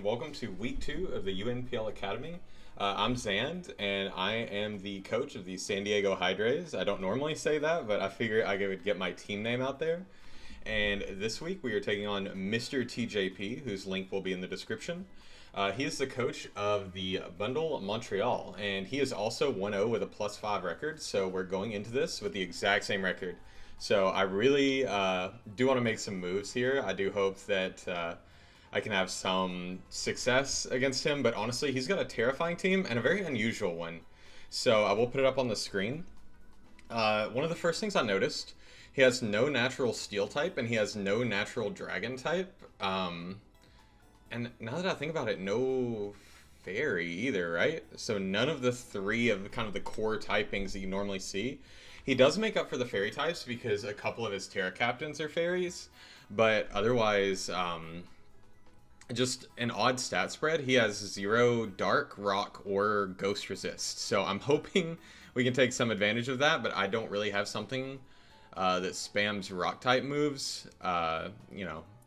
welcome to week 2 of the UNPL Academy. I'm Zand, and I am the coach of the San Diego Hydras. I don't normally say that, but I figured I would get my team name out there. And this week we are taking on MrTJP, whose link will be in the description. He is the coach of the Bundle Montreal, and he is also 1-0 with a +5 record, so we're going into this with the exact same record. So I really do want to make some moves here. I do hope that I can have some success against him, but honestly, he's got a terrifying team and a very unusual one. So I will put it up on the screen. One of the first things I noticed, he has no natural steel type and he has no natural dragon type. And now that I think about it, no fairy either, right? So none of the three of kind of the core typings that you normally see. He does make up for the fairy types because a couple of his Terra captains are fairies, but otherwise, just an odd stat spread. He has 0 dark, rock, or ghost resist. So I'm hoping we can take some advantage of that, but I don't really have something that spams rock type moves,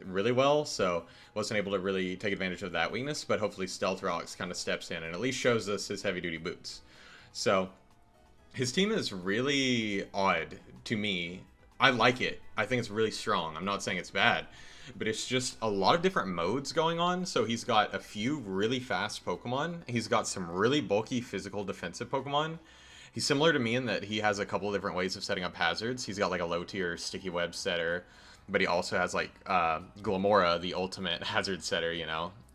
really well. So wasn't able to really take advantage of that weakness, but hopefully Stealth Rocks kind of steps in and at least shows us his heavy duty boots. So his team is really odd to me. I like it. I think it's really strong. I'm not saying it's bad, but it's just a lot of different modes going on. So he's got a few really fast Pokemon. He's got some really bulky physical defensive Pokemon. He's similar to me in that he has a couple of different ways of setting up hazards. He's got like a low tier sticky web setter, but he also has like Glamora, the ultimate hazard setter,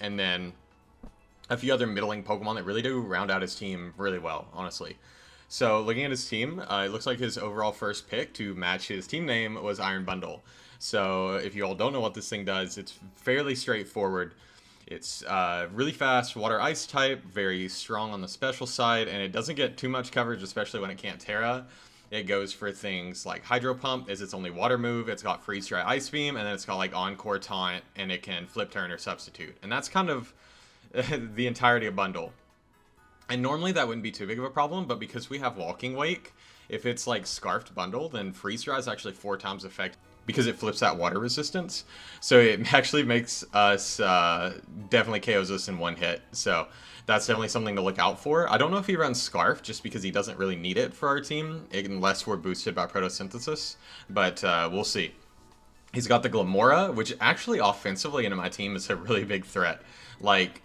and then a few other middling Pokemon that really do round out his team really well, honestly. So looking at his team, it looks like his overall first pick to match his team name was Iron Bundle. So if you all don't know what this thing does, it's fairly straightforward. It's really fast water ice type, very strong on the special side, and it doesn't get too much coverage, especially when it can't Terra. It goes for things like Hydro Pump is its only water move. It's got Freeze Dry Ice Beam, and then it's got like Encore Taunt, and it can Flip Turn or Substitute. And that's kind of the entirety of Bundle. And normally that wouldn't be too big of a problem, but because we have Walking Wake, if it's like Scarfed Bundle, then Freeze Dry is actually 4 times effective because it flips that water resistance. So it actually makes us, definitely KOs us in one hit. So that's definitely something to look out for. I don't know if he runs Scarf just because he doesn't really need it for our team, unless we're boosted by Photosynthesis, but we'll see. He's got the Glamora, which actually offensively into my team is a really big threat. Like,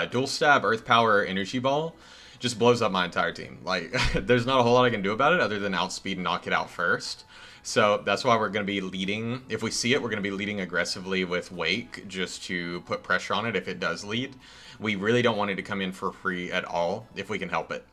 Dual Stab, Earth Power, Energy Ball just blows up my entire team. Like, there's not a whole lot I can do about it other than outspeed and knock it out first. So that's why we're going to be leading. If we see it, we're going to be leading aggressively with Wake just to put pressure on it if it does lead. We really don't want it to come in for free at all if we can help it.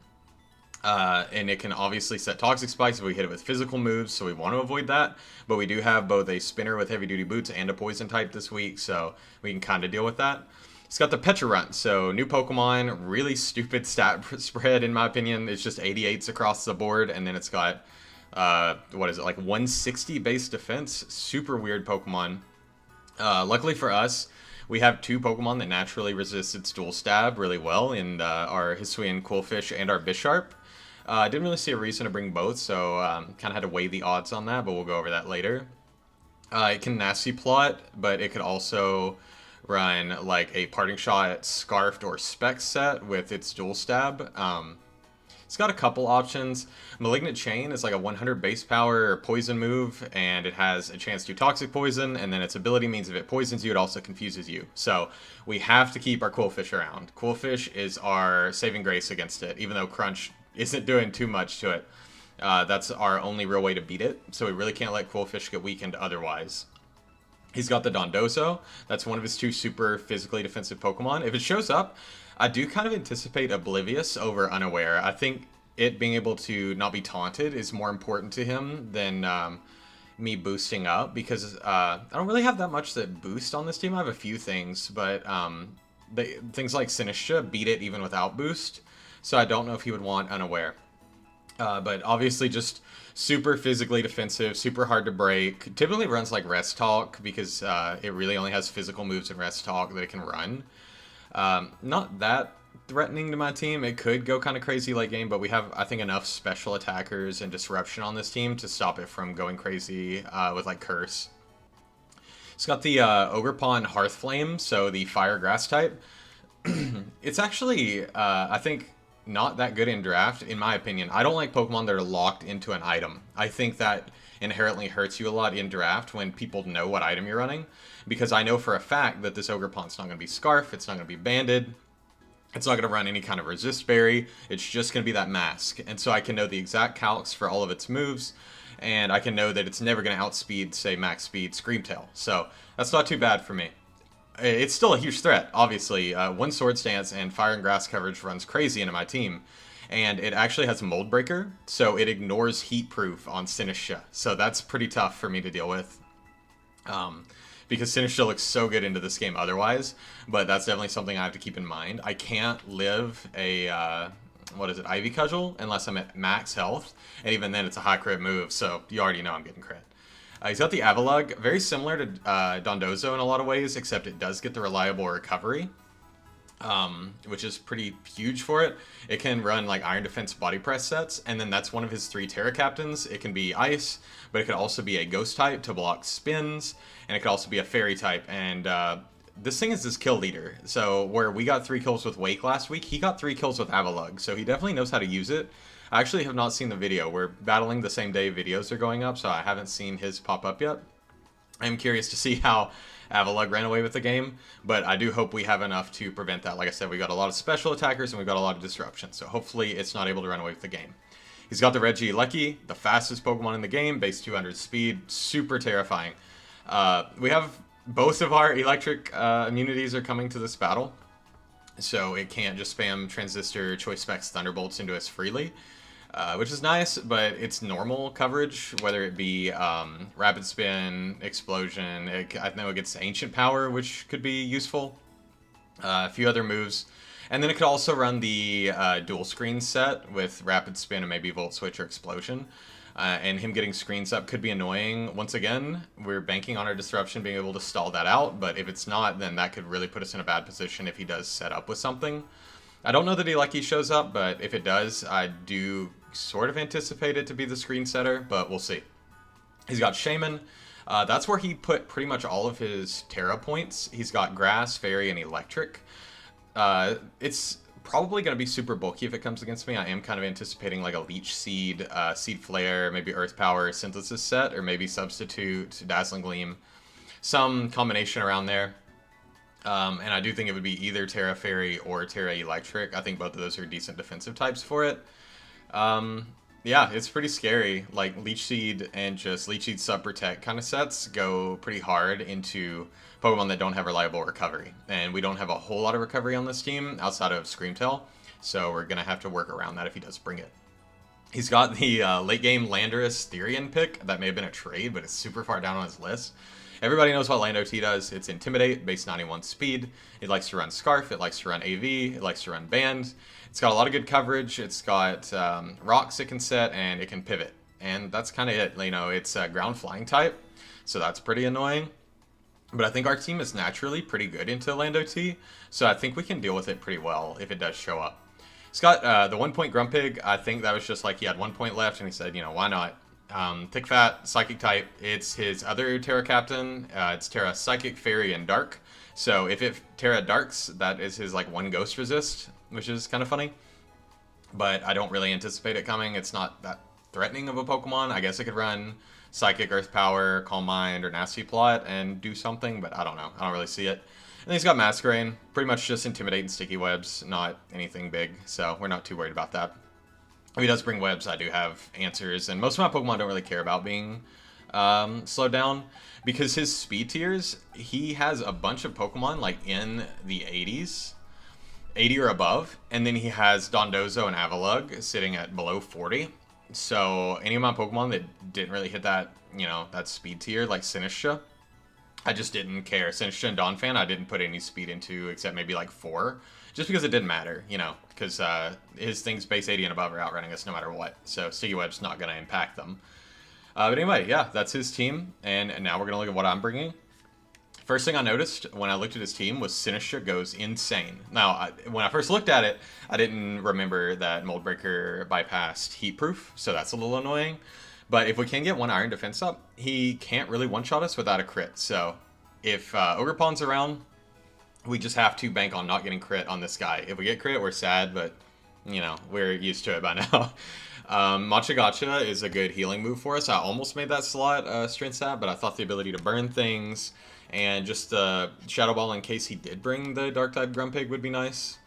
And it can obviously set Toxic Spikes if we hit it with physical moves, so we want to avoid that. But we do have both a Spinner with Heavy Duty Boots and a Poison type this week, so we can kind of deal with that. It's got the Petra Runt, so new Pokemon, really stupid stat spread in my opinion. It's just 88s across the board, and then it's got, like 160 base defense. Super weird Pokemon. Luckily for us, we have 2 Pokemon that naturally resist its Dual Stab really well in our Hisuian Quillfish and our Bisharp. I didn't really see a reason to bring both, so kind of had to weigh the odds on that, but we'll go over that later. It can Nasty Plot, but it could also run like a Parting Shot, Scarfed, or Spec set with its Dual Stab. It's got a couple options. Malignant Chain is like a 100 base power poison move, and it has a chance to Toxic Poison, and then its ability means if it poisons you, it also confuses you. So we have to keep our Quillfish around. Quillfish is our saving grace against it, even though Crunch isn't doing too much to it. That's our only real way to beat it, so we really can't let Quillfish get weakened otherwise. He's got the Dondozo. That's one of his 2 super physically defensive Pokemon. If it shows up, I do kind of anticipate Oblivious over Unaware. I think it being able to not be taunted is more important to him than me boosting up, because I don't really have that much that boost on this team. I have a few things, but things like Sinistcha beat it even without boost, so I don't know if he would want Unaware. But obviously just super physically defensive, super hard to break. Typically runs like Rest Talk because it really only has physical moves in Rest Talk that it can run. Not that threatening to my team. It could go kind of crazy late game, but we have, I think, enough special attackers and disruption on this team to stop it from going crazy with like Curse. It's got the Ogerpon Hearthflame, so the fire grass type. It's actually, I think, not that good in draft, in my opinion. I don't like Pokemon that are locked into an item. I think that inherently hurts you a lot in draft when people know what item you're running, because I know for a fact that this Ogerpont's not going to be Scarf, it's not going to be Banded, it's not going to run any kind of Resist Berry, it's just going to be that Mask. And so I can know the exact calcs for all of its moves, and I can know that it's never going to outspeed, say, max speed Screamtail. So that's not too bad for me. It's still a huge threat, obviously. One Sword Stance and Fire and Grass coverage runs crazy into my team. And it actually has a Mold Breaker, so it ignores Heat Proof on Sinistcha. So that's pretty tough for me to deal with. Because Sinistcha looks so good into this game otherwise, but that's definitely something I have to keep in mind. I can't live a, Ivy Cudgel unless I'm at max health, and even then it's a high crit move, so you already know I'm getting crit. He's got the Avalugg, very similar to Dondozo in a lot of ways, except it does get the reliable recovery, which is pretty huge for it. It can run like Iron Defense Body Press sets, and then that's one of his 3 Terra Captains. It can be Ice, but it could also be a Ghost type to block spins, and it could also be a Fairy type, and this thing is his kill leader. So where we got 3 kills with Wake last week, he got 3 kills with Avalugg, so he definitely knows how to use it. I actually have not seen the video. We're battling the same day videos are going up, so I haven't seen his pop up yet. I'm curious to see how Avalugg ran away with the game, but I do hope we have enough to prevent that. Like I said, we got a lot of special attackers and we've got a lot of disruption, so hopefully it's not able to run away with the game. He's got the Regieleki, the fastest Pokemon in the game, base 200 speed, super terrifying. We have both of our electric immunities are coming to this battle, so it can't just spam Transistor, Choice Specs, Thunderbolts into us freely. Which is nice, but it's normal coverage, whether it be Rapid Spin, Explosion. I know it gets Ancient Power, which could be useful. A few other moves. And then it could also run the dual screen set with Rapid Spin and maybe Volt Switch or Explosion. And him getting screens up could be annoying. Once again, we're banking on our Disruption being able to stall that out, but if it's not, then that could really put us in a bad position if he does set up with something. I don't know that Elecki shows up, but if it does, I do sort of anticipate it to be the screen setter, but we'll see. He's got Shaman. That's where he put pretty much all of his Terra points. He's got Grass, Fairy, and Electric. It's probably going to be super bulky if it comes against me. I am kind of anticipating like a Leech Seed, Seed Flare, maybe Earth Power Synthesis set, or maybe Substitute, Dazzling Gleam. Some combination around there. And I do think it would be either Terra Fairy or Terra Electric. I think both of those are decent defensive types for it. Yeah, it's pretty scary. Like Leech Seed and just Leech Seed Sub Protect kind of sets go pretty hard into Pokemon that don't have reliable recovery. And we don't have a whole lot of recovery on this team outside of Screamtail, so we're going to have to work around that if he does bring it. He's got the late game Landorus Therian pick. That may have been a trade, but it's super far down on his list. Everybody knows what Lando T does. It's Intimidate, base 91 speed. It likes to run Scarf, it likes to run AV, it likes to run Band. It's got a lot of good coverage. It's got Rocks it can set, and it can pivot. And that's kind of it. You know, it's a ground flying type, so that's pretty annoying. But I think our team is naturally pretty good into Lando T, so I think we can deal with it pretty well if it does show up. It's got the 1 point Grumpig. I think that was just like he had 1 point left, and he said, you know, why not? Thick Fat, Psychic type. It's his other Terra Captain. It's Terra Psychic, Fairy, and Dark. So if it Terra Darks, that is his like 1 Ghost Resist, which is kind of funny. But I don't really anticipate it coming. It's not that threatening of a Pokemon. I guess it could run Psychic, Earth Power, Calm Mind, or Nasty Plot and do something, but I don't know. I don't really see it. And then he's got Masquerain. Pretty much just Intimidate and Sticky Webs, not anything big, so we're not too worried about that. If he does bring webs, I do have answers, and most of my Pokemon don't really care about being slowed down, because his speed tiers, he has a bunch of Pokemon like in the 80s, 80 or above, and then he has Dondozo and Avalugg sitting at below 40. So any of my Pokemon that didn't really hit that, you know, that speed tier, like Sinistcha, I just didn't care. Sinistcha and Donphan, I didn't put any speed into except maybe like 4. Just because it didn't matter, you know, because his things base 80 and above are outrunning us no matter what. So Sticky Web's not going to impact them. But anyway, yeah, that's his team. And now we're going to look at what I'm bringing. First thing I noticed when I looked at his team was Sinistcha goes insane. Now, when I first looked at it, I didn't remember that Mold Breaker bypassed Heat Proof, so that's a little annoying. But if we can get 1 Iron Defense up, he can't really one-shot us without a crit. So if Ogerpon's around, We just have to bank on not getting crit on this guy. If we get crit, we're sad, but, you know, we're used to it by now. Matcha Gotcha is a good healing move for us. I almost made that slot strength stat, but I thought the ability to burn things and just Shadow Ball in case he did bring the Dark-type Grumpig would be nice.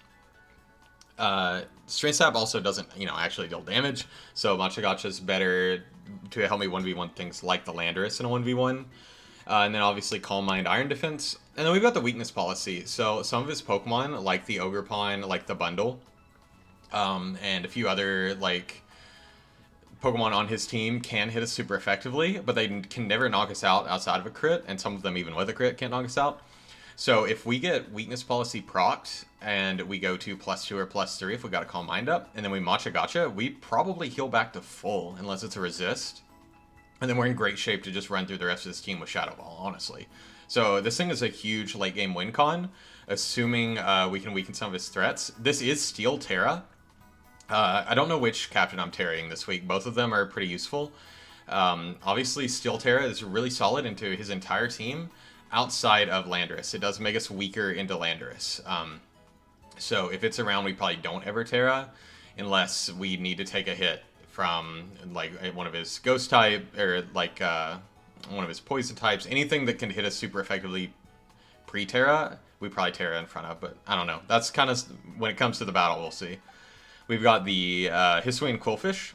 Strength stat also doesn't, you know, actually deal damage, so Matcha Gotcha is better to help me 1v1 things like the Landorus in a 1v1. And then obviously Calm Mind, Iron Defense. And then we've got the weakness policy. So some of his Pokemon, like the Ogerpon, like the Bundle, and a few other, like, Pokemon on his team can hit us super effectively, but they can never knock us out outside of a crit, and some of them, even with a crit, can't knock us out. So if we get weakness policy procced, and we go to +2 or +3 if we got a Calm Mind up, and then we Matcha Gotcha, we probably heal back to full, unless it's a resist. And then we're in great shape to just run through the rest of this team with Shadow Ball, honestly. So this thing is a huge late game win con, assuming we can weaken some of his threats. This is Steel Terra. I don't know which captain I'm carrying this week. Both of them are pretty useful. Obviously, Steel Terra is really solid into his entire team outside of Landorus. It does make us weaker into Landorus. So if it's around, we probably don't ever Terra unless we need to take a hit from like one of his ghost type or like one of his poison types. Anything that can hit us super effectively pre-Terra, we probably Terra in front of, but I don't know. That's kind of, when it comes to the battle, we'll see. We've got the Hisuian Quillfish.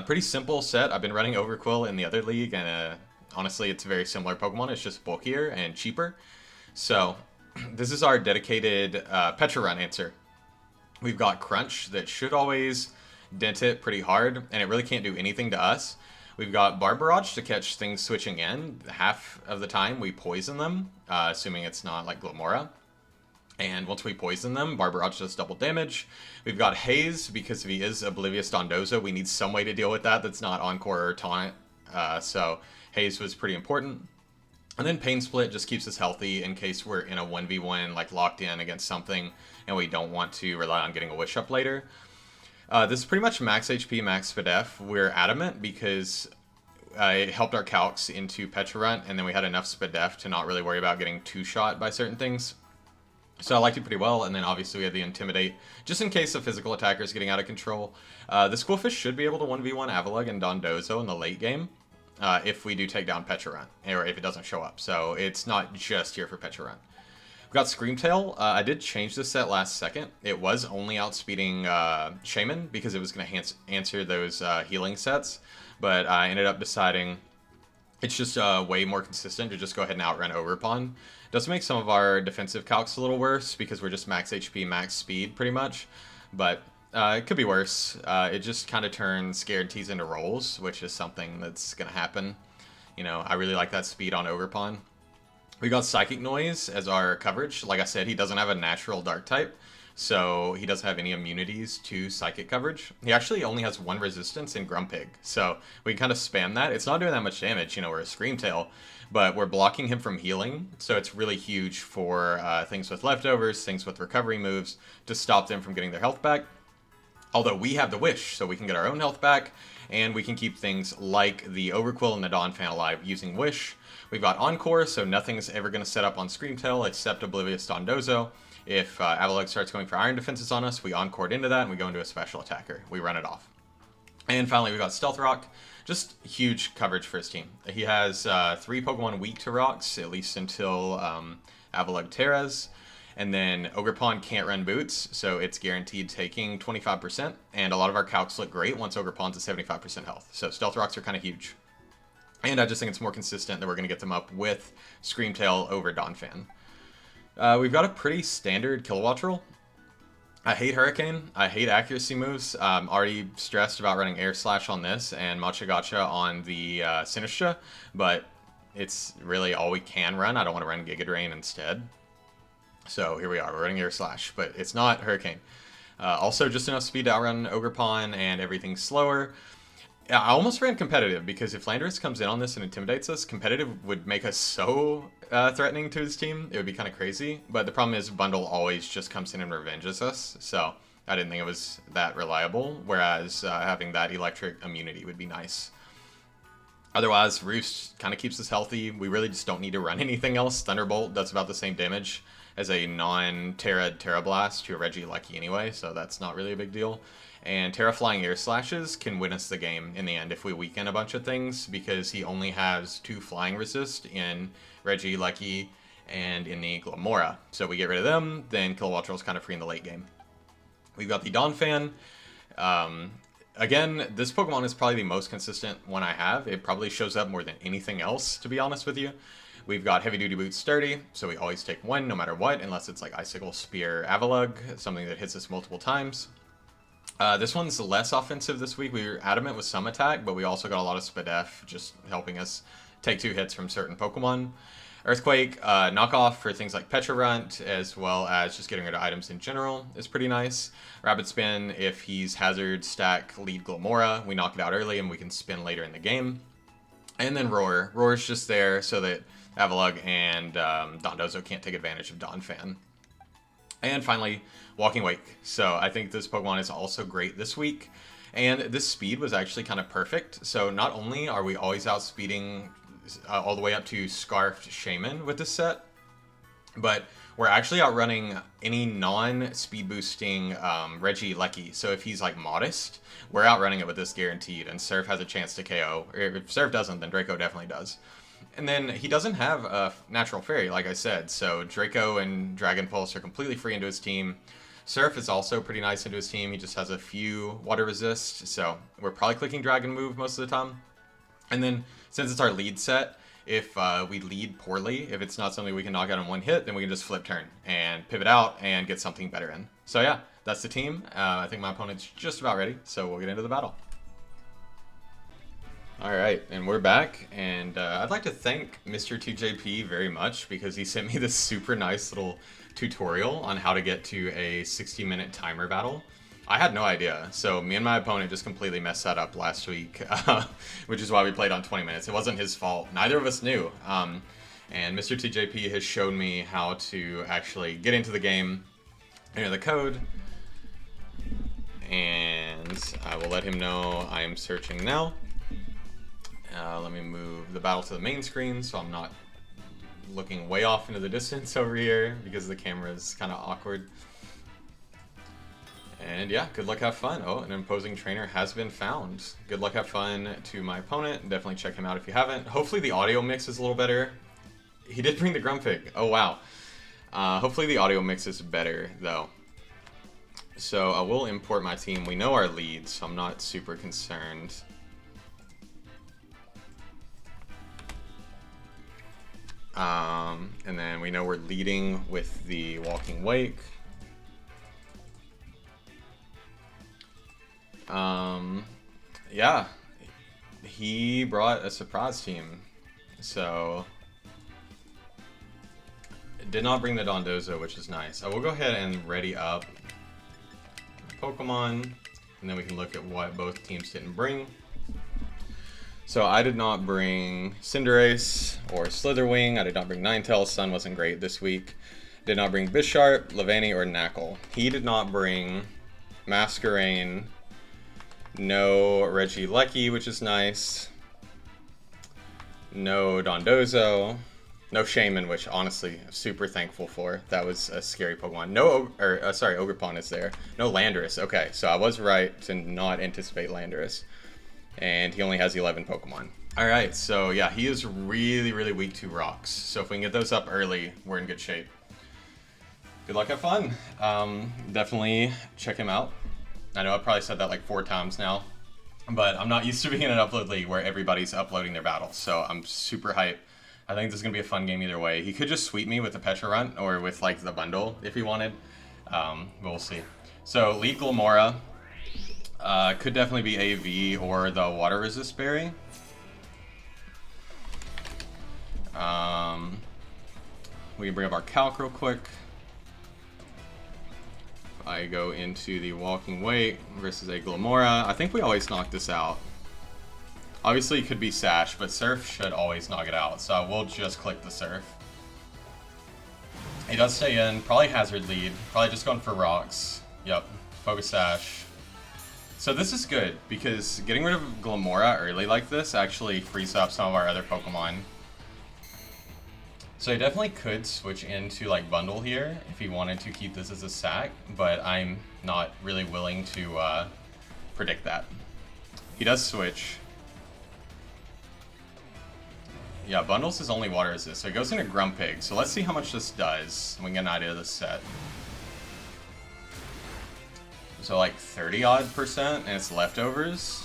Pretty simple set. I've been running Overquill in the other league, and honestly, it's a very similar Pokemon. It's just bulkier and cheaper. So this is our dedicated Petra Run answer. We've got Crunch that should always dent it pretty hard, and it really can't do anything to us. We've got Barbarage to catch things switching in. Half of the time we poison them, assuming it's not like Glamora. And once we poison them, Barbarage does double damage. We've got Haze, because if he is Oblivious Dondozo, we need some way to deal with that that's not Encore or Taunt. So Haze was pretty important. And then Pain Split just keeps us healthy in case we're in a 1v1, like locked in against something, and we don't want to rely on getting a Wish Up later. This is pretty much max HP, max Spadef. We're adamant because it helped our calcs into Petrarunt, and then we had enough Spadef to not really worry about getting two-shot by certain things. So I liked it pretty well, and then obviously we had the Intimidate, just in case the physical attacker is getting out of control. This Quillfish should be able to 1v1 Avalugg and Dondozo in the late game, if we do take down Petrarunt, or if it doesn't show up. So it's not just here for Petrarunt. We've got Screamtail. I did change this set last second. It was only outspeeding Shaman, because it was going to answer those healing sets, but I ended up deciding it's just way more consistent to just go ahead and outrun Ogerpon. Does make some of our defensive calcs a little worse because we're just max HP, max speed pretty much, but it could be worse. It just kind of turns guarantees into rolls, which is something that's going to happen. You know, I really like that speed on Ogerpon. We got Psychic Noise as our coverage. Like I said, he doesn't have a natural dark type, so he doesn't have any immunities to psychic coverage. He actually only has one resistance in Grumpig, so we can kind of spam that. It's not doing that much damage, you know, we're a Screamtail, but we're blocking him from healing, so it's really huge for things with leftovers, things with recovery moves, to stop them from getting their health back. Although we have the Wish, so we can get our own health back, and we can keep things like the Overquill and the Donphan alive using Wish. We've got Encore, so nothing's ever going to set up on Screamtail except Oblivious Dondozo. If Avalugg starts going for Iron Defenses on us, we Encored into that, and we go into a special attacker. We run it off. And finally, we've got Stealth Rock. Just huge coverage for his team. He has 3 Pokemon weak to rocks, at least until Avalugg Terras. And then Ogerpon can't run boots, so it's guaranteed taking 25%. And a lot of our calcs look great once Ogerpon's at 75% health. So Stealth Rocks are kind of huge. And I just think it's more consistent that we're going to get them up with Screamtail over Donphan. We've got a pretty standard Kilowattrel. I hate Hurricane. I hate accuracy moves. I'm already stressed about running Air Slash on this and Matcha Gotcha on the Sinistcha, but it's really all we can run. I don't want to run Giga Drain instead. So here we are. We're running Air Slash, but it's not Hurricane. Also, just enough speed to outrun Ogerpon, and everything's slower. I almost ran competitive, because if Landorus comes in on this and intimidates us, competitive would make us so threatening to his team. It would be kind of crazy. But the problem is Bundle always just comes in and revenges us, so I didn't think it was that reliable, whereas having that electric immunity would be nice. Otherwise, Roost kind of keeps us healthy. We really just don't need to run anything else. Thunderbolt does about the same damage as a non-Terra Blast to a Regieleki anyway, so that's not really a big deal. And Terra Flying Air Slashes can win us the game in the end if we weaken a bunch of things, because he only has 2 flying resist in Regieleki and in the Glomora. So we get rid of them, then Kilowattrel's kind of free in the late game. We've got the Donphan. Again, this Pokemon is probably the most consistent one I have. It probably shows up more than anything else, to be honest with you. We've got Heavy Duty Boots Sturdy, so we always take 1 no matter what, unless it's like Icicle, Spear, Avalugg, something that hits us multiple times. This one's less offensive this week. We were adamant with some attack, but we also got a lot of Spadef, just helping us take 2 hits from certain Pokemon. Earthquake, knockoff for things like Petra Runt, as well as just getting rid of items in general is pretty nice. Rapid Spin, if he's Hazard, Stack, Lead Glomora, we knock it out early and we can spin later in the game. And then Roar. Roar's just there so that Avalugg and Dondozo can't take advantage of Donphan. And finally, Walking Wake. So I think this Pokemon is also great this week. And this speed was actually kind of perfect. So not only are we always outspeeding all the way up to Scarfed Shaman with this set, but we're actually outrunning any non-speed boosting Regieleki. So if he's like Modest, we're outrunning it with this guaranteed, and Surf has a chance to KO. Or if Surf doesn't, then Draco definitely does. And then he doesn't have a Natural Fairy, like I said, so Draco and Dragon Pulse are completely free into his team. Surf is also pretty nice into his team. He just has a few Water Resist, so we're probably clicking Dragon Move most of the time. And then, since it's our lead set, if we lead poorly, if it's not something we can knock out in 1 hit, then we can just flip turn and pivot out and get something better in. So yeah, that's the team. I think my opponent's just about ready, so we'll get into the battle. Alright, and we're back, and I'd like to thank MrTJP very much, because he sent me this super nice little tutorial on how to get to a 60-minute timer battle. I had no idea, so me and my opponent just completely messed that up last week, which is why we played on 20 minutes. It wasn't his fault. Neither of us knew. And MrTJP has shown me how to actually get into the game, enter the code, and I will let him know I am searching now. Let me move the battle to the main screen so I'm not looking way off into the distance over here because the camera is kind of awkward. And yeah, good luck, have fun. Oh, an imposing trainer has been found. Good luck, have fun to my opponent. Definitely check him out if you haven't. Hopefully the audio mix is a little better. He did bring the Grumpig. Oh, wow. Hopefully the audio mix is better, though. So I will import my team. We know our leads, so I'm not super concerned. And then we know we're leading with the Walking Wake. Yeah, he brought a surprise team, so did not bring the Dondozo, which is nice. I will go ahead and ready up Pokemon, and then we can look at what both teams didn't bring. So I did not bring Cinderace or Slitherwing. I did not bring Ninetales. Sun wasn't great this week. Did not bring Bisharp, Levani, or Knackle. He did not bring Masquerain. No Regieleki, which is nice. No Dondozo. No Shaman, which honestly I'm super thankful for. That was a scary Pokemon. No, sorry, Ogerpon is there. No Landorus. Okay, so I was right to not anticipate Landorus. And he only has 11 Pokemon. Alright, so yeah, he is really, really weak to rocks. So if we can get those up early, we're in good shape. Good luck, have fun. Definitely check him out. I know I've probably said that like 4 times now, but I'm not used to being in an upload league where everybody's uploading their battles, so I'm super hyped. I think this is going to be a fun game either way. He could just sweep me with the Petra Runt or with like the bundle if he wanted. We'll see. So Lead Glomora could definitely be AV or the Water Resist Berry. We can bring up our calc real quick. I go into the Walking Wake versus a Glomora. I think we always knock this out. Obviously it could be Sash, but Surf should always knock it out, so I will just click the Surf. He does stay in, probably Hazard Lead, probably just going for rocks. Yep, Focus Sash. So this is good, because getting rid of Glamora early like this actually frees up some of our other Pokemon. So he definitely could switch into like Bundle here if he wanted to keep this as a sack, but I'm not really willing to predict that. He does switch. Yeah, Bundles his only water resist, so he goes into Grumpig. So let's see how much this does, and we can get an idea of this set. So like 30-odd%, and it's leftovers.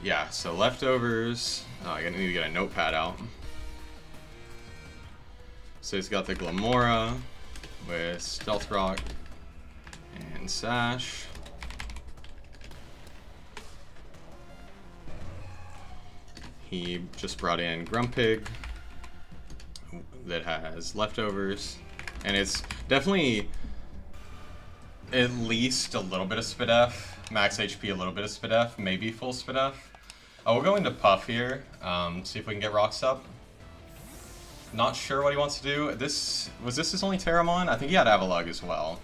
Yeah, so leftovers. Oh, I need to get a notepad out. So he's got the Glamora with Stealth Rock and Sash. He just brought in Grumpig that has leftovers. And it's definitely at least a little bit of Spadef, max HP, a little bit of Spadef, maybe full Spadef. Oh, we'll go into Puff here, see if we can get rocks up. Not sure what he wants to do. Was this his only Terramon? I think he had Avalugg as well.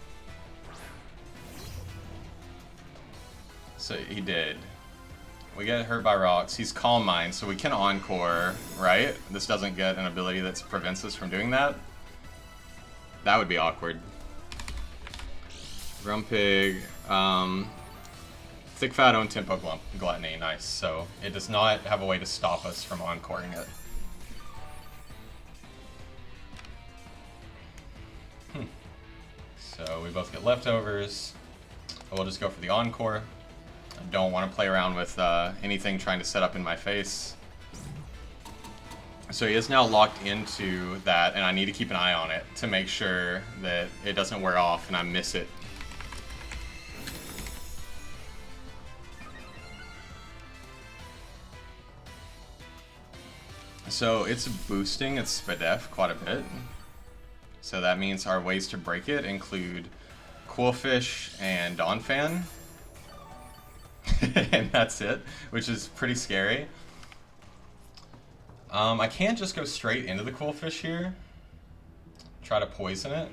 So he did. We get hurt by rocks. He's Calm Mind, so we can Encore, right? This doesn't get an ability that prevents us from doing that. That would be awkward. Grumpig, Thick Fat Own Tempo Gluttony, nice. So it does not have a way to stop us from encoring it. So we both get leftovers. We'll just go for the Encore. I don't want to play around with anything trying to set up in my face. So he is now locked into that, and I need to keep an eye on it to make sure that it doesn't wear off and I miss it. So it's boosting its Spadef quite a bit. So that means our ways to break it include Qwilfish and Donphan. And that's it, which is pretty scary. I can't just go straight into the Qwilfish here. Try to poison it.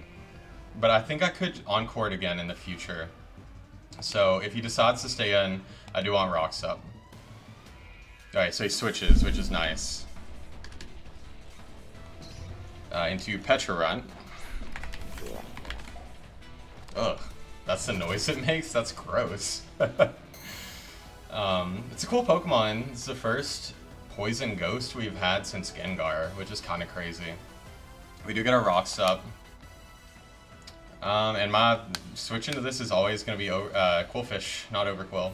But I think I could Encore it again in the future. So if he decides to stay in, I do want rocks up. Alright, so he switches, which is nice. Into Petrarunt. Ugh, that's the noise it makes? That's gross. It's a cool Pokemon. It's the first Poison Ghost we've had since Gengar, which is kind of crazy. We do get our rocks up. And my switch into this is always going to be Qwilfish, not Overqwil,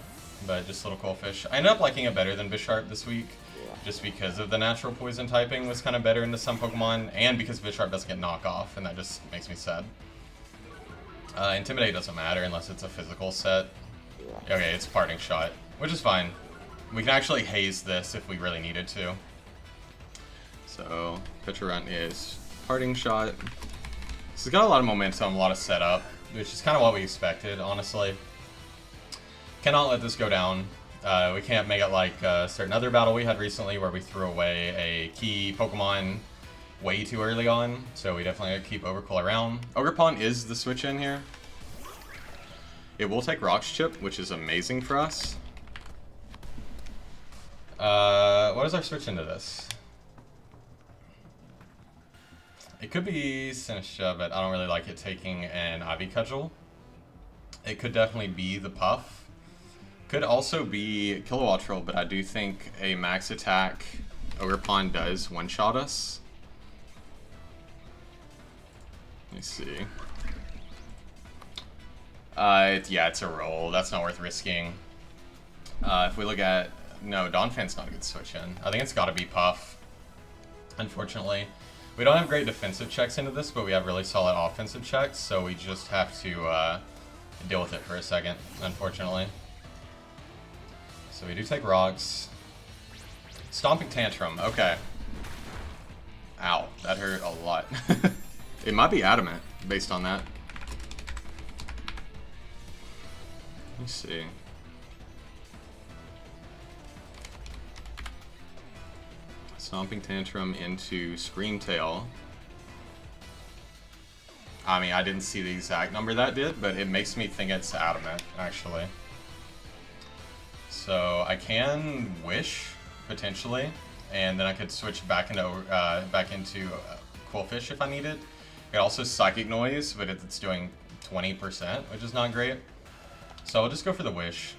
but just little Qwilfish. I ended up liking it better than Bisharp this week, just because of the natural poison typing was kind of better into some Pokemon, and because Bisharp doesn't get knockoff, and that just makes me sad. Intimidate doesn't matter unless it's a physical set. Okay, it's Parting Shot, which is fine. We can actually haze this if we really needed to. So, Petrarunt is Parting Shot. This has got a lot of momentum, a lot of setup, which is kind of what we expected, honestly. Cannot let this go down. We can't make it like a certain other battle we had recently where we threw away a key Pokemon way too early on, so we definitely gotta keep Overqwil around. Ogerpon is the switch in here. It will take Rocks Chip, which is amazing for us. What is our switch into this? It could be Sinistcha, but I don't really like it taking an Ivy Cudgel. It could definitely be the Puff. Could also be Kilowattrel, but I do think a max attack Ogerpon does one-shot us. Let me see. Yeah, it's a roll. That's not worth risking. If we look at... No, Donphan's not a good switch in. I think it's got to be Puff, unfortunately. We don't have great defensive checks into this, but we have really solid offensive checks, so we just have to deal with it for a second, unfortunately. So we do take rocks. Stomping Tantrum, okay. Ow, that hurt a lot. It might be Adamant, based on that. Let me see. Stomping Tantrum into Scream Tail. I mean, I didn't see the exact number that did, but it makes me think it's adamant, actually. So I can wish, potentially, and then I could switch back into Quillfish if I needed. I could also Psychic Noise, but it's doing 20%, which is not great. So I'll just go for the wish.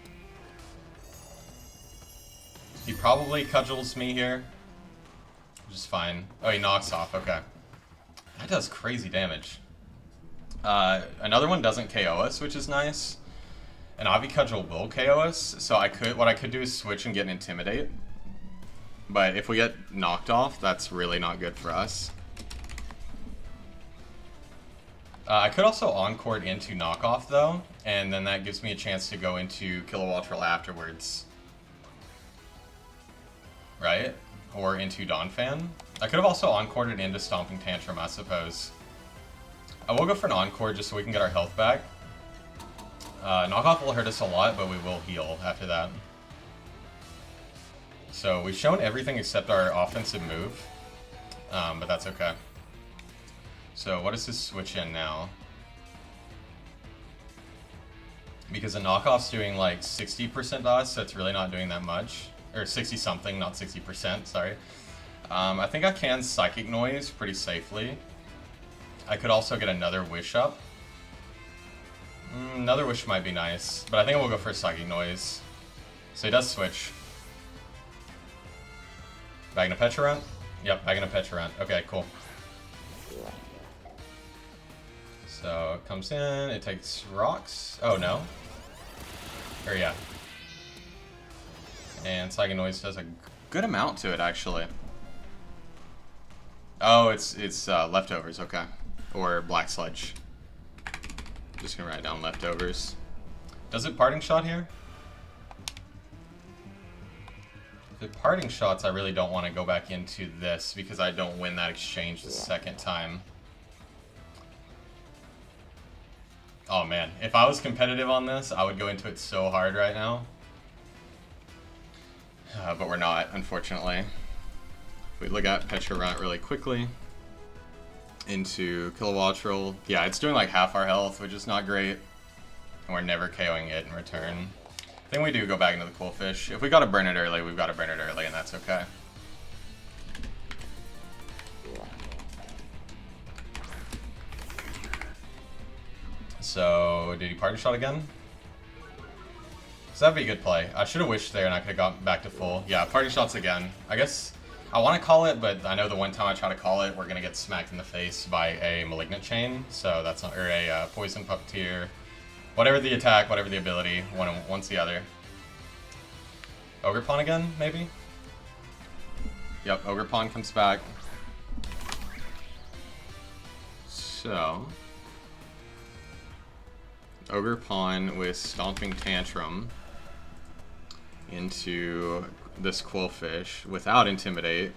He probably cudgels me here, which is fine. Oh, he knocks off, okay. That does crazy damage. Another one doesn't KO us, which is nice. An Avi Cudgel will KO us, so what I could do is switch and get an Intimidate. But if we get knocked off, that's really not good for us. I could also Encore into Knockoff though, and then that gives me a chance to go into Kilowattrel afterwards. Right? Or into Donphan. I could have also Encored it into Stomping Tantrum, I suppose. I will go for an Encore just so we can get our health back. Knockoff will hurt us a lot, but we will heal after that. So we've shown everything except our offensive move, but that's okay. So what is his switch in now? Because a knockoff's doing like 60% to us, so it's really not doing that much. Or 60 something, not 60%, sorry. I think I can Psychic Noise pretty safely. I could also get another Wish up. Another Wish might be nice, but I think we'll go for Psychic Noise. So he does switch. Back into Petulant? Yep, back into Petulant. Okay, cool. So it comes in, it takes rocks. Oh no. Or yeah. And Psychic Noise does a good amount to it, actually. Oh, it's leftovers, okay. Or Black Sludge. Just gonna write down leftovers. Does it Parting Shot here? If it Parting Shots, I really don't want to go back into this because I don't win that exchange the second time. Oh man, if I was competitive on this, I would go into it so hard right now. But we're not, unfortunately. If we look at Petulant really quickly, into Kilowattrel, yeah, it's doing like half our health, which is not great. And we're never KOing it in return. I think we do go back into the Quillfish. If we gotta burn it early, we've gotta burn it early, and that's okay. So, did he Party Shot again? So that'd be a good play. I should have wished there and I could have gotten back to full. Yeah, Party Shots again. I guess I want to call it, but I know the one time I try to call it, we're going to get smacked in the face by a Malignant Chain. So that's not, or a Poison Puppeteer. Whatever the attack, whatever the ability, one's the other. Ogre Pawn again, maybe? Yep, Ogre Pawn comes back. So Ogre Pawn with Stomping Tantrum into this Quillfish without Intimidate.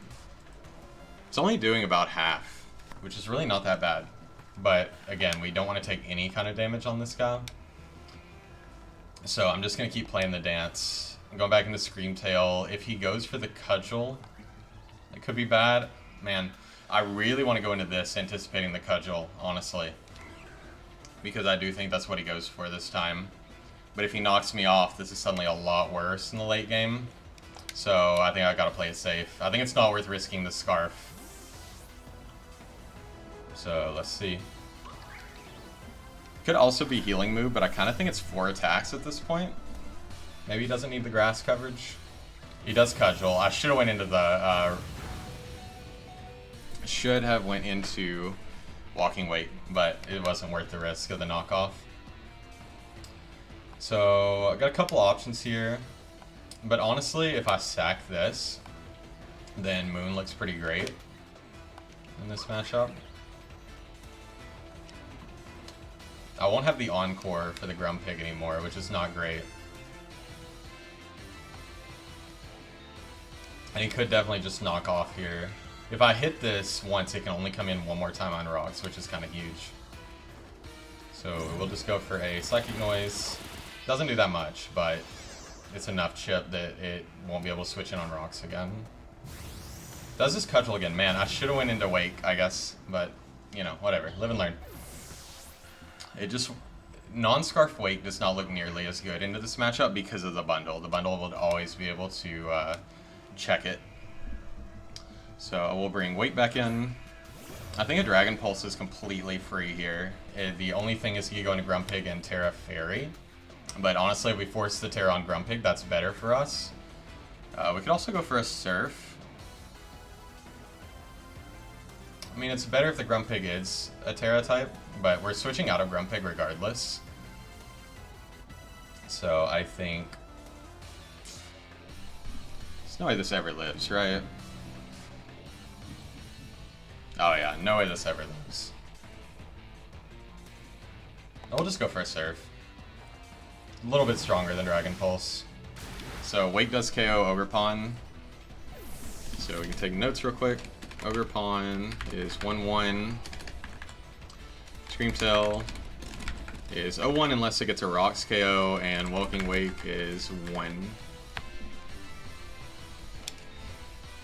It's only doing about half, which is really not that bad. But again, we don't want to take any kind of damage on this guy. So I'm just going to keep playing the dance. I'm going back into Screamtail. If he goes for the Cudgel, it could be bad. Man, I really want to go into this anticipating the Cudgel, honestly. Because I do think that's what he goes for this time. But if he knocks me off, this is suddenly a lot worse in the late game. So I think I gotta play it safe. I think it's not worth risking the Scarf. So let's see. Could also be Healing Move, but I kind of think it's 4 attacks at this point. Maybe he doesn't need the grass coverage. He does Cudgel. I should have went into the... should have went into Walking Weight, but it wasn't worth the risk of the knockoff. So I got a couple options here, but honestly, if I sack this, then Moon looks pretty great in this matchup. I won't have the Encore for the Grumpig anymore, which is not great. And he could definitely just knock off here. If I hit this once, it can only come in one more time on rocks, which is kind of huge. So we'll just go for a Psychic Noise. Doesn't do that much, but it's enough chip that it won't be able to switch in on rocks again. Does this Cudgel again? Man, I should have went into Wake, I guess, but, you know, whatever. Live and learn. It just... Non-Scarf Wake does not look nearly as good into this matchup because of the bundle. The bundle will always be able to check it. So we'll bring Wake back in. I think a Dragon Pulse is completely free here. The only thing is he could go into Grumpig and Terra Fairy. But honestly, if we force the Terra on Grumpig, that's better for us. We could also go for a Surf. I mean, it's better if the Grumpig is a Terra type, but we're switching out of Grumpig regardless. So I think... There's no way this ever lives, right? Oh yeah, no way this ever lives. We'll just go for a Surf. A little bit stronger than Dragon Pulse. So Wake does KO Ogerpon. So we can take notes real quick. Ogerpon is 1-1. Screamtail is 0-1 unless it gets a Rocks KO, and Welcoming Wake is 1.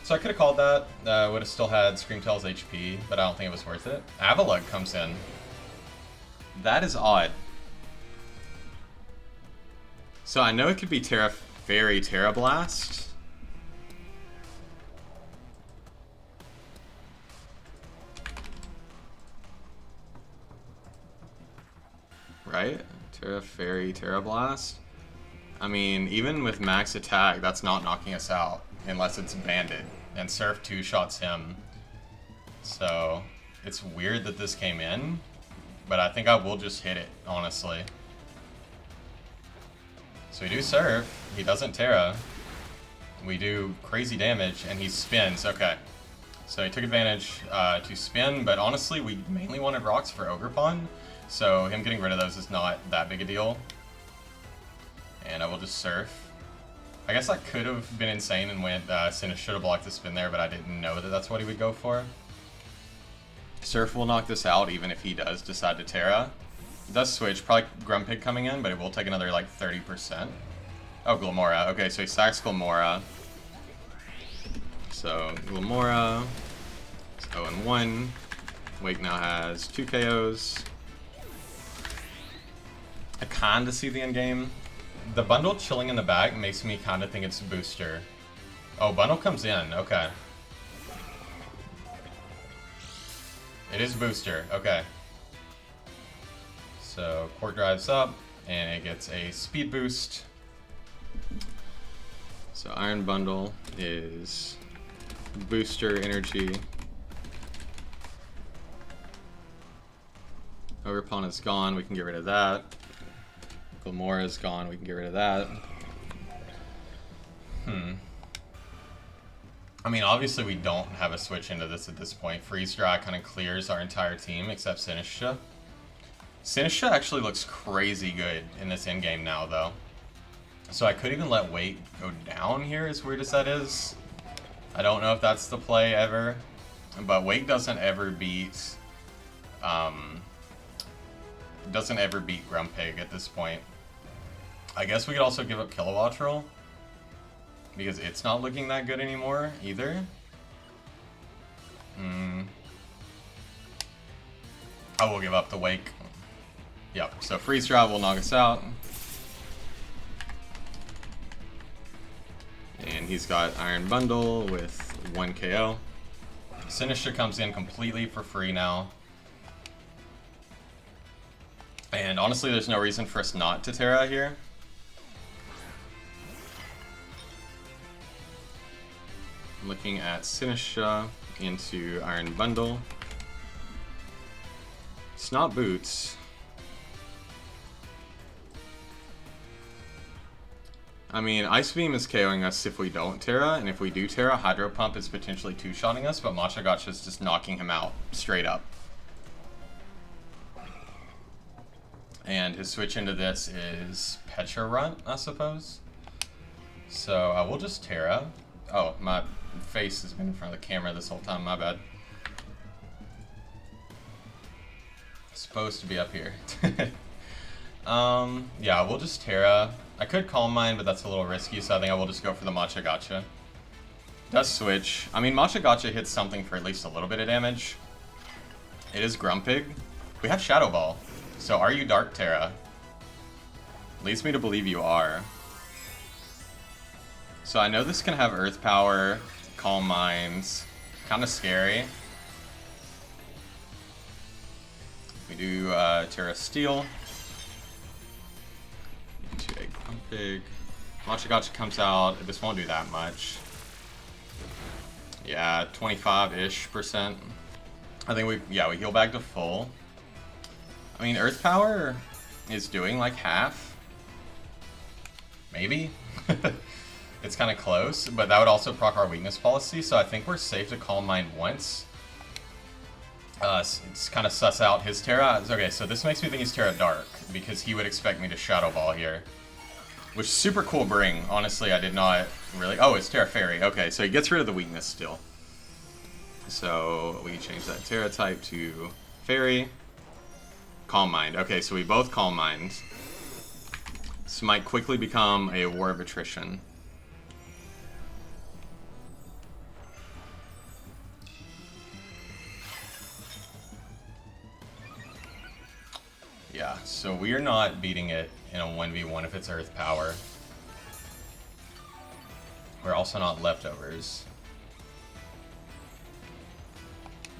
So I could have called that. Would have still had Screamtail's HP, but I don't think it was worth it. Avalugg comes in. That is odd. So I know it could be Terra Fairy, Terra Blast. Right? Terra Fairy, Terra Blast. I mean, even with max attack, that's not knocking us out unless it's Bandit. And Surf 2-shots him. So it's weird that this came in, but I think I will just hit it, honestly. So we do Surf, he doesn't Terra. We do crazy damage, and he spins. Okay. So he took advantage to spin, but honestly, we mainly wanted Rocks for Ogerpon. So him getting rid of those is not that big a deal. And I will just Surf. I guess I could have been insane and went Sinistcha should have blocked the spin there, but I didn't know that that's what he would go for. Surf will knock this out even if he does decide to Terra. It does switch, probably Grumpig coming in, but it will take another like 30%. Oh, Glimmora. Okay, so he sacks Glimmora. So Glimmora is 0-1. Wake now has 2 KOs. I kinda see the end game. The bundle chilling in the back makes me kinda think it's Booster. Oh, bundle comes in, okay. It is Booster, okay. So Court drives up, and it gets a speed boost. So Iron Bundle is Booster Energy. Ogerpon is gone, we can get rid of that. Glimmora is gone, we can get rid of that. I mean, obviously we don't have a switch into this at this point. Freeze Dry kind of clears our entire team except Sinistcha. Sinistcha actually looks crazy good in this endgame now, though. So I could even let Wake go down here, as weird as that is. I don't know if that's the play ever. But Wake doesn't ever beat... Grumpig at this point. I guess we could also give up Kilowattrel, because it's not looking that good anymore either. I will give up the Wake. Yep, so Freeze Dry will knock us out. And he's got Iron Bundle with 1 KO. Sinistcha comes in completely for free now. And honestly, there's no reason for us not to Terra here. Looking at Sinistcha into Iron Bundle. It's not Boots. I mean, Ice Beam is KOing us if we don't Terra, and if we do Terra, Hydro Pump is potentially 2-shotting us, but Machagacha is just knocking him out straight up. And his switch into this is Petra Runt, I suppose. So I will just Terra. Oh, my face has been in front of the camera this whole time, my bad. Supposed to be up here. Yeah, we'll just Terra. I could Calm Mind, but that's a little risky, so I think I will just go for the Machagacha. Does switch. I mean, Machagacha hits something for at least a little bit of damage. It is Grumpig. We have Shadow Ball, So are you Dark Terra? Leads me to believe you are. So I know this can have Earth Power, Calm Minds, kind of scary. We do Terra Steel. 2-egg Pig. Machagacha comes out. This won't do that much. Yeah, 25-ish%. I think we heal back to full. I mean, Earth Power is doing like half. Maybe? It's kind of close, but that would also proc our weakness policy, so I think we're safe to Calm Mind once. It's kind of suss out his Terra. Okay, so this makes me think he's Terra Dark, because he would expect me to Shadow Ball here. Which is super cool bring. Honestly, I did not really... Oh, it's Terra Fairy. Okay, so he gets rid of the weakness still. So we change that Terra type to Fairy. Calm Mind. Okay, so we both Calm Mind. This might quickly become a War of Attrition. Yeah, so we are not beating it in a 1v1 if it's Earth Power. We're also not Leftovers.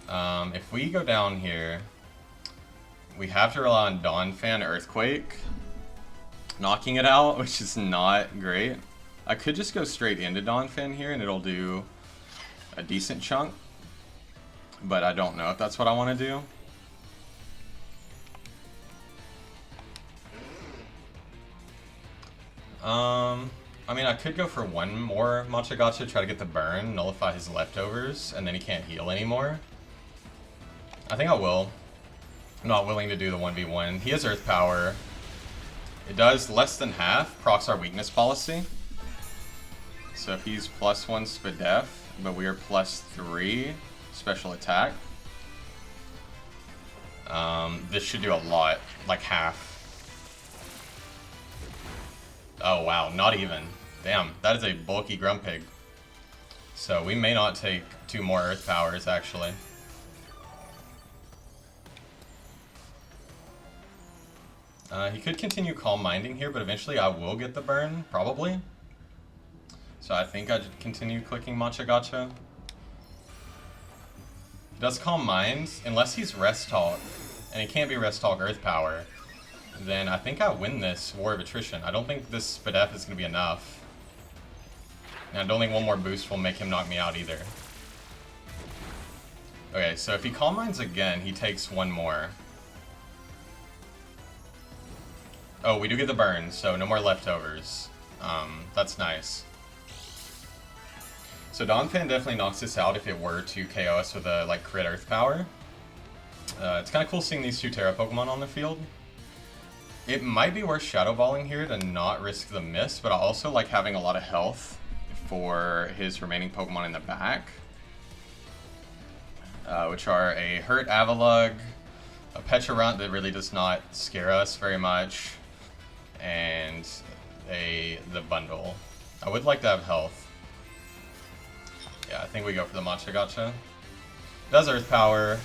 If we go down here, we have to rely on Dawnfan Earthquake, knocking it out, which is not great. I could just go straight into Dawnfan here and it'll do a decent chunk, but I don't know if that's what I want to do. I mean, I could go for one more Machagacha, try to get the burn, nullify his Leftovers, and then he can't heal anymore. I think I will. I'm not willing to do the 1v1. He has Earth Power. It does less than half, procs our weakness policy. So if he's +1 Spadef, but we are +3 special attack, this should do a lot, like half. Oh wow, not even. Damn, that is a bulky Grumpig. So we may not take 2 more Earth Powers, actually. He could continue Calm Minding here, but eventually I will get the burn, probably. So I think I'd continue clicking Machagacha. He does Calm Mind, unless he's Rest Talk, and he can't be Rest Talk Earth Power. Then I think I win this War of Attrition. I don't think this Spadef is going to be enough. And I don't think one more boost will make him knock me out either. Okay, so if he Calm Minds again, he takes 1 more. Oh, we do get the burn, so no more Leftovers. That's nice. So Dawnfan definitely knocks this out if it were to KO us with a like crit Earth Power. It's kind of cool seeing these 2 Terra Pokemon on the field. It might be worth Shadow Balling here to not risk the miss, but I also like having a lot of health for his remaining Pokemon in the back. Which are a Hurt Avalugg, a Pecharunt that really does not scare us very much, and the bundle. I would like to have health. Yeah, I think we go for the Machagacha. Does Earth Power.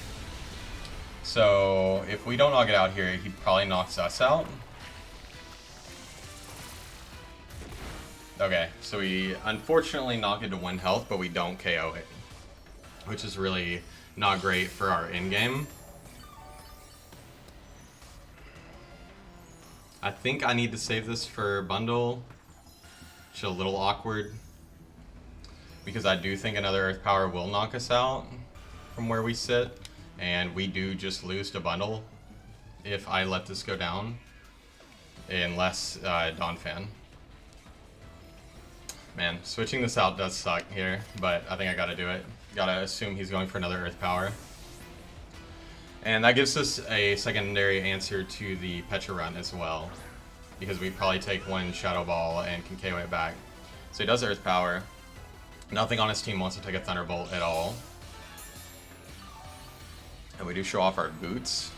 So if we don't knock it out here, he probably knocks us out. Okay, so we unfortunately knock it to 1 health, but we don't KO it, which is really not great for our endgame. I think I need to save this for bundle, which is a little awkward, because I do think another Earth Power will knock us out from where we sit. And we do just lose to bundle if I let this go down, unless Dawnfan. Man, switching this out does suck here, but I think I gotta do it. Gotta assume he's going for another Earth Power. And that gives us a secondary answer to the Pecharunt as well, because we probably take 1 Shadow Ball and can KO it back. So he does Earth Power. Nothing on his team wants to take a Thunderbolt at all. And we do show off our boots.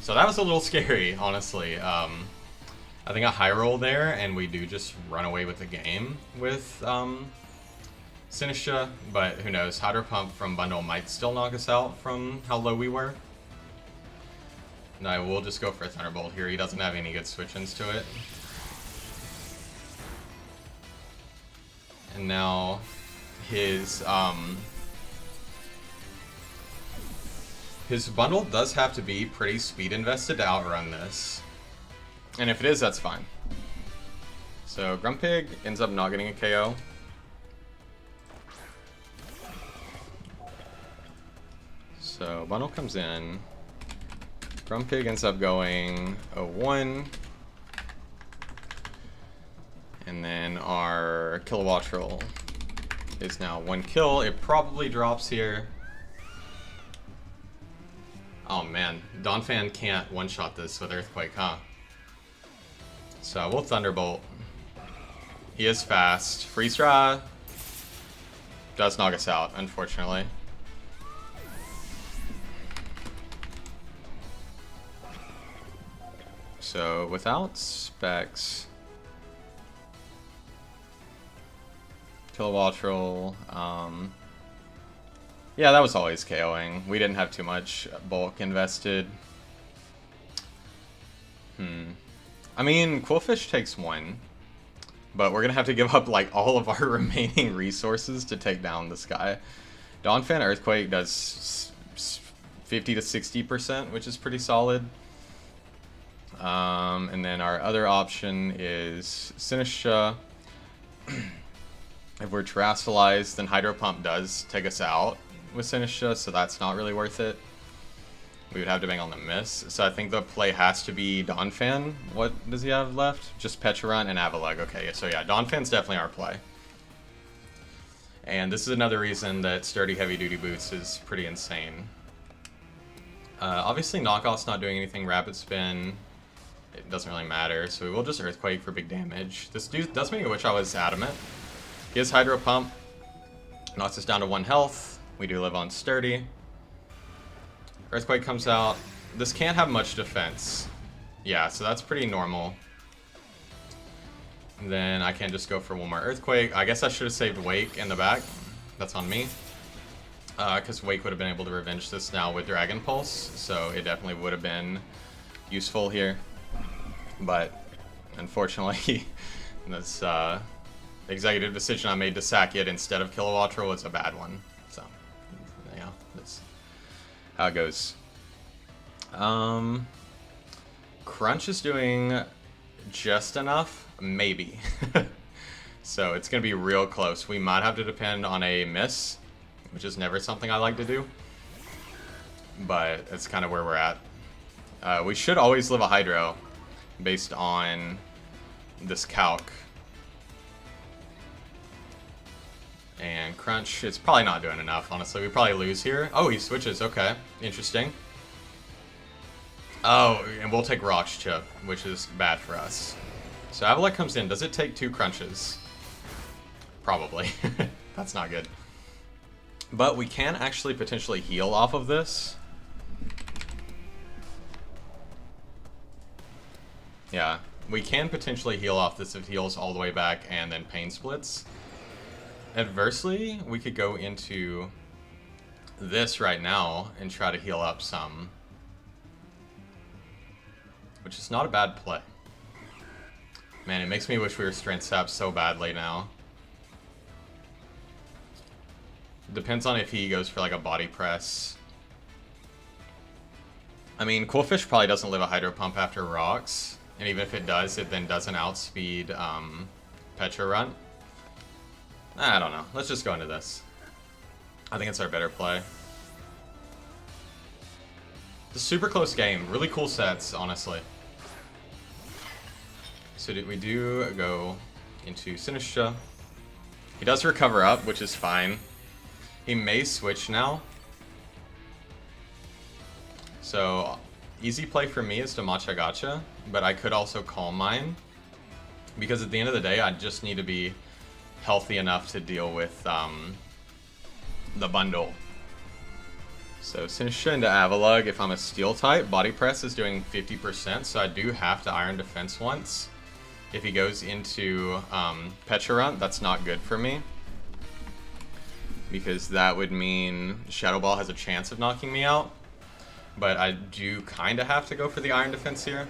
So that was a little scary, honestly. I think a high roll there, and we do just run away with the game with Sinistcha, but who knows. Hydro Pump from bundle might still knock us out from how low we were. No, I will just go for a Thunderbolt here. He doesn't have any good switch-ins to it. And now his bundle does have to be pretty speed invested to outrun this. And if it is, that's fine. So Grumpig ends up not getting a KO. So bundle comes in. Grumpig ends up going 0-1. And then our Kilowattrel is now 1 kill. It probably drops here. Oh man, Donphan can't one-shot this with Earthquake, huh? So we'll Thunderbolt. He is fast. Freeze Dry does knock us out, unfortunately. So without specs, Kilowattrel, yeah, that was always KOing. We didn't have too much bulk invested. I mean, Quillfish takes 1, but we're gonna have to give up like all of our remaining resources to take down this guy. Donphan Earthquake does 50 to 60%, which is pretty solid. And then our other option is Sinistcha. If we're Terastallized, then Hydro Pump does take us out with Sinistcha, so that's not really worth it. We would have to bang on the miss. So I think the play has to be Donphan. What does he have left? Just Pecharunt and Avalugg. Okay, so yeah, Donphan's definitely our play. And this is another reason that Sturdy Heavy Duty Boots is pretty insane. Obviously Knockoff's not doing anything. Rapid Spin, it doesn't really matter, so we will just Earthquake for big damage. This dude does make it, which I was adamant. He has Hydro Pump, knocks us down to 1 health. We do live on Sturdy. Earthquake comes out. This can't have much defense. Yeah, so that's pretty normal. And then I can just go for 1 more Earthquake. I guess I should have saved Wake in the back. That's on me. Because Wake would have been able to revenge this now with Dragon Pulse, so it definitely would have been useful here. But unfortunately, this executive decision I made to sack it instead of Kilowattrel was a bad one. So, yeah, that's how it goes. Crunch is doing just enough, maybe. So it's going to be real close. We might have to depend on a miss, which is never something I like to do. But it's kind of where we're at. We should always live a Hydro based on this calc. And Crunch, it's probably not doing enough, honestly. We probably lose here. Oh, he switches. Okay. Interesting. Oh, and we'll take Rock's Chip, which is bad for us. So Avalugg comes in. Does it take 2 crunches? Probably. That's not good. But we can actually potentially heal off of this. Yeah, we can potentially heal off this if it heals all the way back and then Pain Splits. Adversely, we could go into this right now and try to heal up some, which is not a bad play. Man, it makes me wish we were Strength Sap so badly now. Depends on if he goes for like a body press. I mean, Quillfish probably doesn't live a Hydro Pump after Rocks, and even if it does, it then doesn't outspeed Pecharunt. I don't know. Let's just go into this. I think it's our better play. It's a super close game. Really cool sets, honestly. So we do go into Sinistcha. He does recover up, which is fine. He may switch now. So, easy play for me is to Matcha Gotcha, but I could also Calm Mind. Because at the end of the day, I just need to be healthy enough to deal with the bundle. So Sinistcha into Avalugg. If I'm a Steel type, Body Press is doing 50%, so I do have to Iron Defense once. If he goes into Pecharunt, that's not good for me. Because that would mean Shadow Ball has a chance of knocking me out. But I do kind of have to go for the Iron Defense here.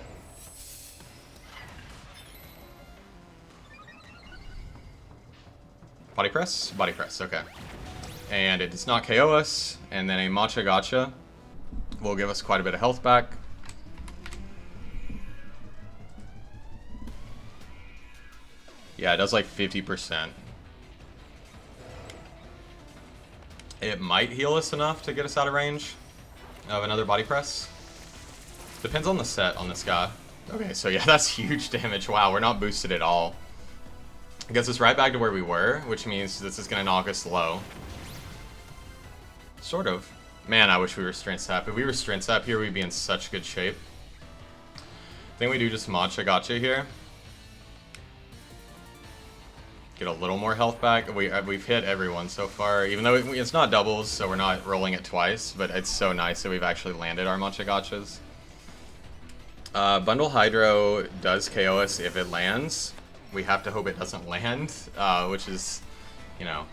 Body press? Body press, okay. And it does not KO us. And then a Matcha Gotcha will give us quite a bit of health back. Yeah, it does like 50%. It might heal us enough to get us out of range of another body press. Depends on the set on this guy. Okay, so yeah, that's huge damage. Wow, we're not boosted at all. Gets us right back to where we were, which means this is going to knock us low. Sort of. Man, I wish we were strength sap. If we were strength sap here, we'd be in such good shape. I think we do just Matcha Gotcha here. Get a little more health back. We've hit everyone so far, even though it's not doubles, so we're not rolling it twice, but it's so nice that we've actually landed our Matcha Gotchas. Bundle Hydro does KO us if it lands. We have to hope it doesn't land, which is, you know,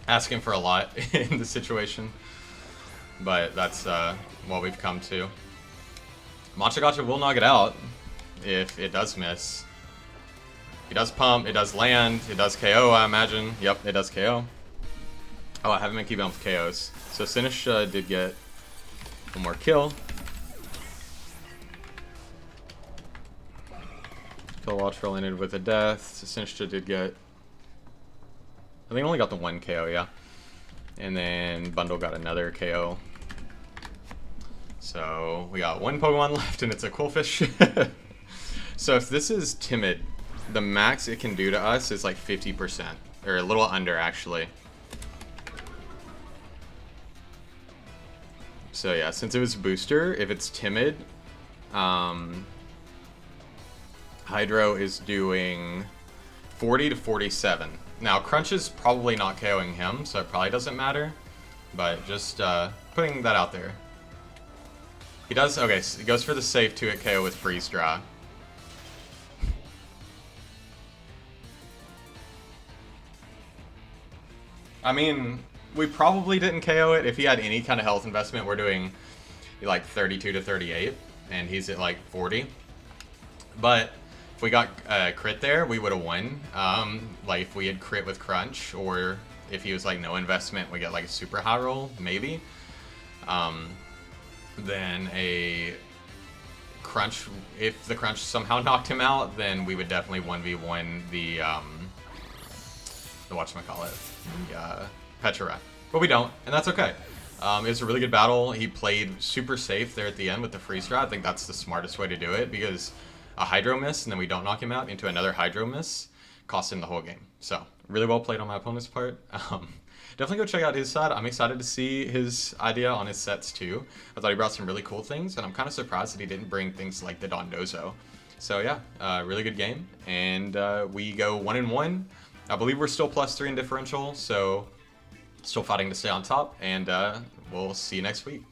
asking for a lot in the situation. But that's what we've come to. Matcha Gotcha will knock it out if it does miss. It does pump, it does land, it does KO, I imagine. Yep, it does KO. Oh, I haven't been keeping up with KOs. So Sinistcha did get one more kill. Kilowattrel ended with a death. So Sinistcha did get... I think only got the one KO, yeah. And then Bundle got another KO. So we got one Pokemon left and it's a Quillfish. So if this is Timid, the max it can do to us is like 50%, or a little under actually. So yeah, since it was booster, if it's Timid, Hydro is doing 40 to 47. Now Crunch is probably not KOing him, so it probably doesn't matter, but just putting that out there. He does, okay, so he goes for the safe 2-hit KO with Freeze Dry. I mean, we probably didn't KO it. If he had any kind of health investment, we're doing like 32 to 38, and he's at like 40. But if we got crit there, we would have won. Like if we had crit with Crunch, or if he was like no investment, we get like a super high roll, maybe. Then a Crunch, if the Crunch somehow knocked him out, then we would definitely 1v1 the whatchamacallit, the Petra. But we don't, and that's okay. It was a really good battle. He played super safe there at the end with the freeze dry. I think that's the smartest way to do it, because a Hydro miss and then we don't knock him out into another Hydro miss cost him the whole game. So really well played on my opponent's part. Definitely go check out his side. I'm excited to see his idea on his sets too. I thought he brought some really cool things, and I'm kind of surprised that he didn't bring things like the Dondozo. So yeah, really good game, and we go 1-1. I believe we're still +3 in differential, so still fighting to stay on top, and we'll see you next week.